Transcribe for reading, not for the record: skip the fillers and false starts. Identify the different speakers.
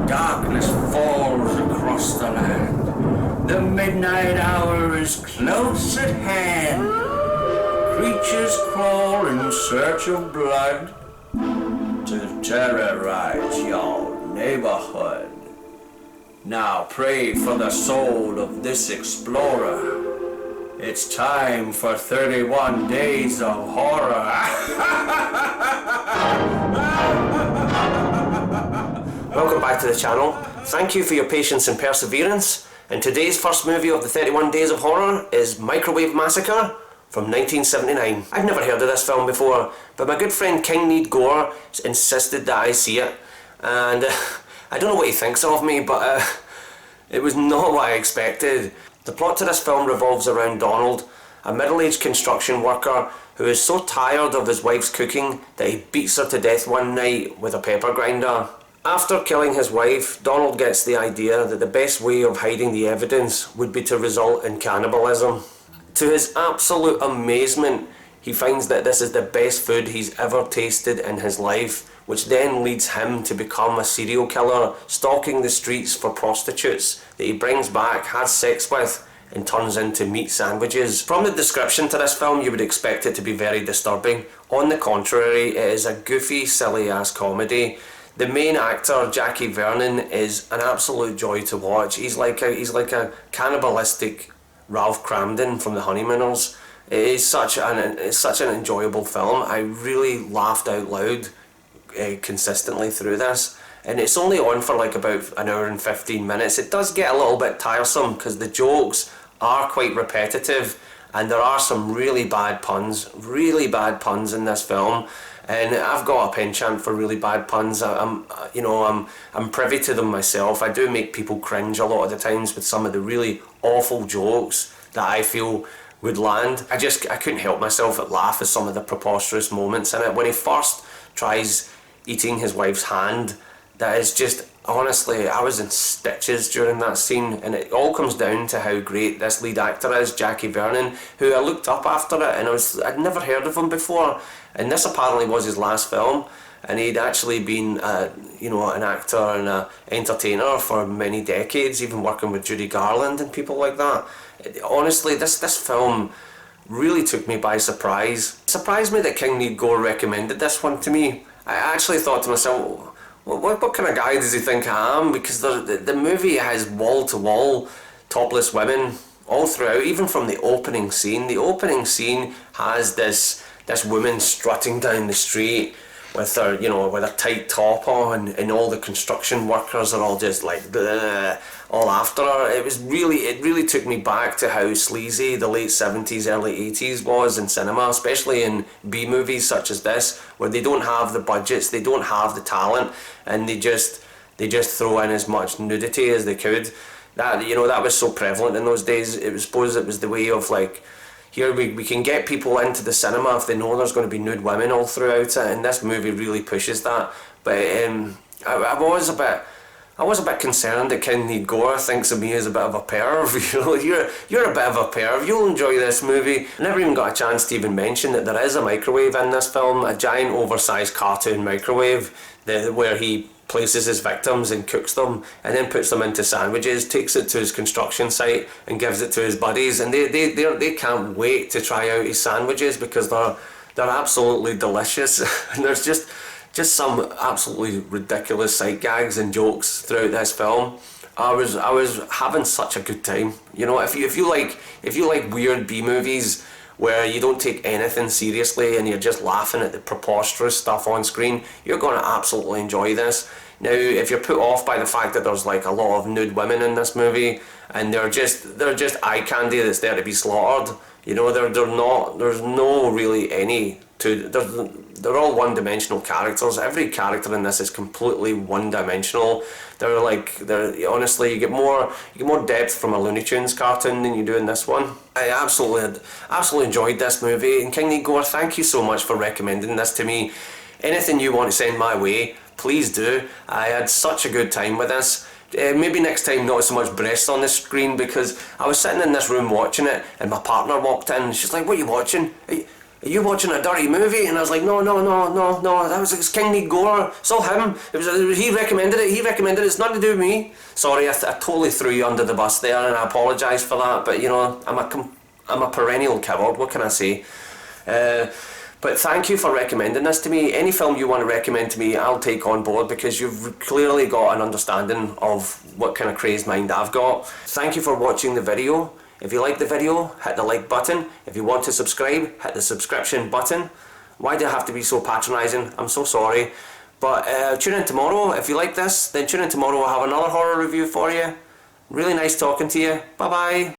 Speaker 1: Darkness falls across the land. The midnight hour is close at hand. Creatures crawl in search of blood to terrorize your neighborhood. Now pray for the soul of this explorer. It's time for 31 days of horror.
Speaker 2: Welcome back to the channel. Thank you for your patience and perseverance. And today's first movie of the 31 Days of Horror is Microwave Massacre from 1979. I've never heard of this film before, but my good friend KingNEEDGore insisted that I see it. And I don't know what he thinks of me, but it was not what I expected. The plot to this film revolves around Donald, a middle-aged construction worker who is so tired of his wife's cooking that he beats her to death one night with a pepper grinder. After killing his wife, Donald gets the idea that the best way of hiding the evidence would be to result in cannibalism. To his absolute amazement, he finds that this is the best food he's ever tasted in his life, which then leads him to become a serial killer, stalking the streets for prostitutes that he brings back, has sex with, and turns into meat sandwiches. From the description to this film, you would expect it to be very disturbing. On the contrary, it is a goofy, silly-ass comedy. The main actor, Jackie Vernon, is an absolute joy to watch. He's like a cannibalistic Ralph Cramden from The Honeymooners. It is such an enjoyable film. I really laughed out loud consistently through this, and it's only on for like about an hour and 15 minutes. It does get a little bit tiresome because the jokes are quite repetitive, and there are some really bad puns in this film. And I've got a penchant for really bad puns. I'm privy to them myself. I do make people cringe a lot of the times with some of the really awful jokes that I feel would land. I couldn't help myself but laugh at some of the preposterous moments in it. When he first tries eating his wife's hand, that is just, honestly, I was in stitches during that scene, and it all comes down to how great this lead actor is, Jackie Vernon, who I looked up after it, and I'd never heard of him before, and this apparently was his last film, and he'd actually been an actor and an entertainer for many decades, even working with Judy Garland and people like that. Honestly, this film really took me by surprise. It surprised me that KingNEEDGore recommended this one to me. I actually thought to myself, what kind of guy does he think I am? Because the movie has wall-to-wall topless women all throughout, even from the opening scene. The opening scene has this woman strutting down the street with her tight top on, and all the construction workers are all just like bleh, all after her. It really took me back to how sleazy the late 70s, early 80s was in cinema, especially in B movies such as this, where they don't have the budgets, they don't have the talent, and they just throw in as much nudity as they could. That was so prevalent in those days. I suppose it was the way of like, here we can get people into the cinema if they know there's going to be nude women all throughout it, and this movie really pushes that. But I was a bit concerned that KingNEEDGore thinks of me as a bit of a perv. You're a bit of a perv. You'll enjoy this movie. I never even got a chance to even mention that there is a microwave in this film, a giant oversized cartoon microwave where he places his victims and cooks them and then puts them into sandwiches, takes it to his construction site and gives it to his buddies, and they can't wait to try out his sandwiches because they're absolutely delicious. And there's just some absolutely ridiculous sight gags and jokes throughout this film. I was having such a good time. If you like weird B movies where you don't take anything seriously and you're just laughing at the preposterous stuff on screen, you're going to absolutely enjoy this. Now, if you're put off by the fact that there's like a lot of nude women in this movie and they're just eye candy that's there to be slaughtered, there's no really any they're all one-dimensional characters. Every character in this is completely one-dimensional. Honestly, you get more depth from a Looney Tunes cartoon than you do in this one. I absolutely enjoyed this movie, and KingNEEDGore, thank you so much for recommending this to me. Anything you want to send my way, please do. I had such a good time with this. Maybe next time not so much breasts on the screen, because I was sitting in this room watching it and my partner walked in and she's like, "What are you watching? Are are you watching a dirty movie? And I was like, no, that was KingNEEDGore. It's all him. He recommended it. It's nothing to do with me. Sorry, I totally threw you under the bus there, and I apologise for that. But you know, I'm a perennial coward. What can I say? But thank you for recommending this to me. Any film you want to recommend to me, I'll take on board, because you've clearly got an understanding of what kind of crazed mind I've got. Thank you for watching the video. If you like the video, hit the like button. If you want to subscribe, hit the subscription button. Why do I have to be so patronising? I'm so sorry. But tune in tomorrow. If you like this, then tune in tomorrow. I'll have another horror review for you. Really nice talking to you. Bye bye.